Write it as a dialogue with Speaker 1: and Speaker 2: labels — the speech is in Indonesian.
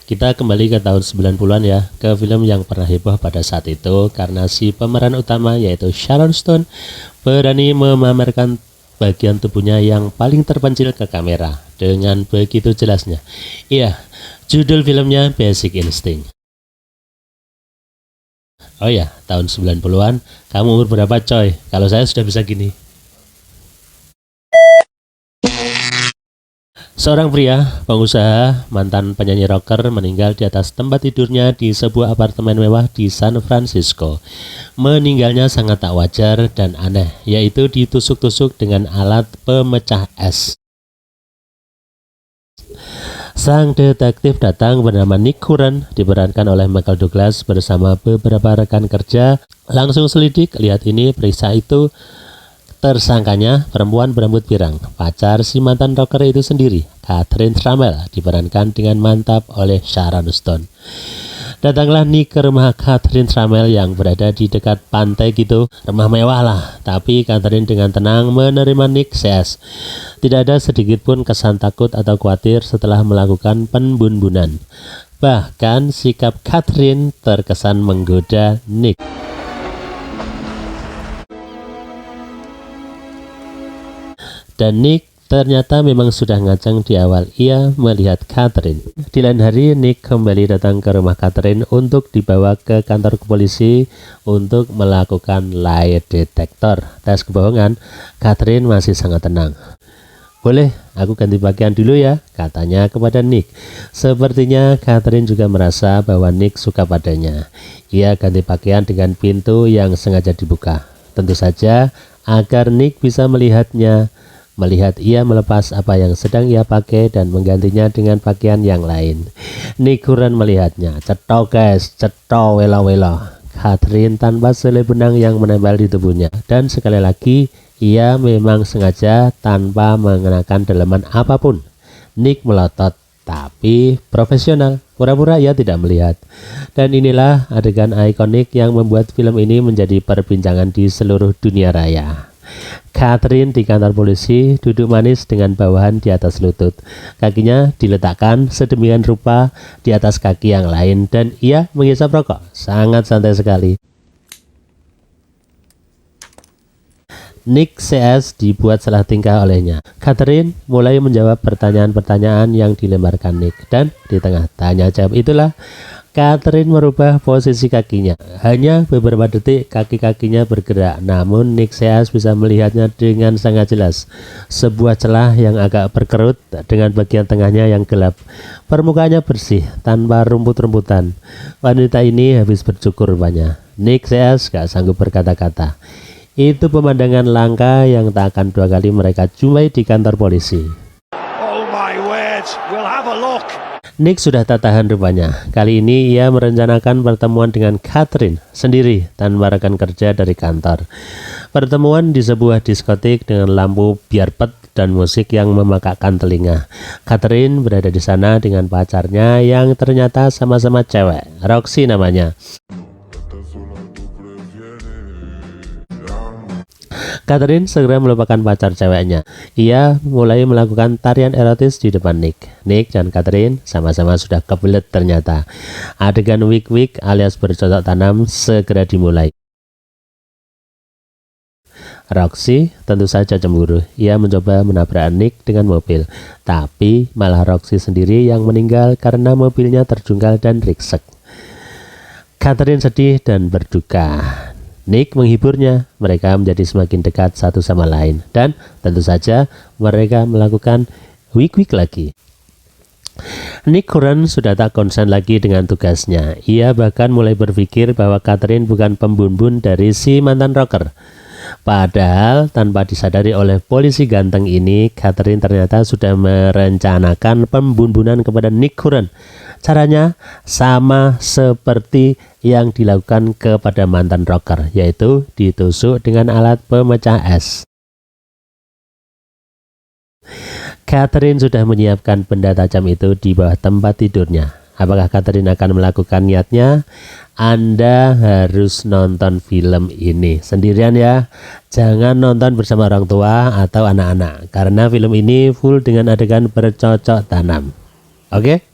Speaker 1: Kita kembali ke tahun 90-an ya, ke film yang pernah heboh pada saat itu karena si pemeran utama yaitu Sharon Stone berani memamerkan bagian tubuhnya yang paling terpencil ke kamera dengan begitu jelasnya. Iya, judul filmnya Basic Instinct. Oh ya, tahun 90-an, kamu umur berapa coy? Kalau saya sudah bisa gini. Seorang pria, pengusaha, mantan penyanyi rocker meninggal di atas tempat tidurnya di sebuah apartemen mewah di San Francisco. Meninggalnya sangat tak wajar dan aneh, yaitu ditusuk-tusuk dengan alat pemecah es. Sang detektif datang bernama Nick Curran, diperankan oleh Michael Douglas bersama beberapa rekan kerja. Langsung selidik, lihat ini, periksa itu. Tersangkanya perempuan berambut pirang, pacar si mantan rocker itu sendiri, Catherine Trammell, diperankan dengan mantap oleh Sharon Stone. Datanglah Nick ke rumah Catherine Trammell yang berada di dekat pantai gitu, rumah mewah lah, tapi Catherine dengan tenang menerima Nick CS. Tidak ada sedikit pun kesan takut atau khawatir setelah melakukan penbunbunan. Bahkan sikap Catherine terkesan menggoda Nick. Dan Nick ternyata memang sudah ngacang di awal ia melihat Catherine. Di lain hari, Nick kembali datang ke rumah Catherine untuk dibawa ke kantor polisi untuk melakukan lie detector. Tes kebohongan, Catherine masih sangat tenang. Boleh, aku ganti pakaian dulu ya, katanya kepada Nick. Sepertinya Catherine juga merasa bahwa Nick suka padanya. Ia ganti pakaian dengan pintu yang sengaja dibuka. Tentu saja agar Nick bisa melihatnya. Melihat ia melepas apa yang sedang ia pakai dan menggantinya dengan pakaian yang lain. Nick Curran melihatnya. Cetok guys, cetok wela-wela. Catherine tanpa selai benang yang menempel di tubuhnya. Dan sekali lagi, ia memang sengaja tanpa mengenakan daleman apapun. Nick melotot, tapi profesional. Pura-pura ia tidak melihat. Dan inilah adegan ikonik yang membuat film ini menjadi perbincangan di seluruh dunia raya. Catherine di kantor polisi duduk manis dengan bawahan di atas lutut. Kakinya diletakkan sedemikian rupa di atas kaki yang lain dan ia menghisap rokok. Sangat santai sekali. Nick CS dibuat salah tingkah olehnya. Catherine mulai menjawab pertanyaan-pertanyaan yang dilemparkan Nick. Dan di tengah tanya jawab itulah Catherine merubah posisi kakinya. Hanya beberapa detik kaki-kakinya bergerak, namun Nick CS bisa melihatnya dengan sangat jelas. Sebuah celah yang agak berkerut dengan bagian tengahnya yang gelap. Permukaannya bersih, tanpa rumput-rumputan. Wanita ini habis bercukur rupanya. Nick CS gak sanggup berkata-kata. Itu pemandangan langka yang tak akan dua kali mereka jumpai di kantor polisi.
Speaker 2: Oh my word, we'll have a look.
Speaker 1: Nick sudah tak tahan rupanya. Kali ini ia merencanakan pertemuan dengan Catherine sendiri tanpa rekan kerja dari kantor. Pertemuan di sebuah diskotik dengan lampu biarpet dan musik yang memakakkan telinga. Catherine berada di sana dengan pacarnya yang ternyata sama-sama cewek, Roxy namanya. Catherine segera melupakan pacar ceweknya. Ia mulai melakukan tarian erotis di depan Nick. Nick dan Catherine sama-sama sudah kebelet ternyata. Adegan wik-wik alias bercocok tanam segera dimulai. Roxy tentu saja cemburu. Ia mencoba menabrak Nick dengan mobil. Tapi malah Roxy sendiri yang meninggal karena mobilnya terjungkal dan ringsek. Catherine sedih dan berduka. Nick menghiburnya, mereka menjadi semakin dekat satu sama lain dan tentu saja mereka melakukan wik-wik lagi. Nick Curran sudah tak konsen lagi dengan tugasnya. Ia bahkan mulai berpikir bahwa Catherine bukan pembumbun dari si mantan rocker. Padahal tanpa disadari oleh polisi ganteng ini, Catherine ternyata sudah merencanakan pembumbunan kepada Nick Curran. Caranya sama seperti yang dilakukan kepada mantan rocker, yaitu ditusuk dengan alat pemecah es. Catherine sudah menyiapkan benda tajam itu di bawah tempat tidurnya. Apakah Catherine akan melakukan niatnya? Anda harus nonton film ini sendirian ya. Jangan nonton bersama orang tua atau anak-anak, karena film ini full dengan adegan bercocok tanam. Oke?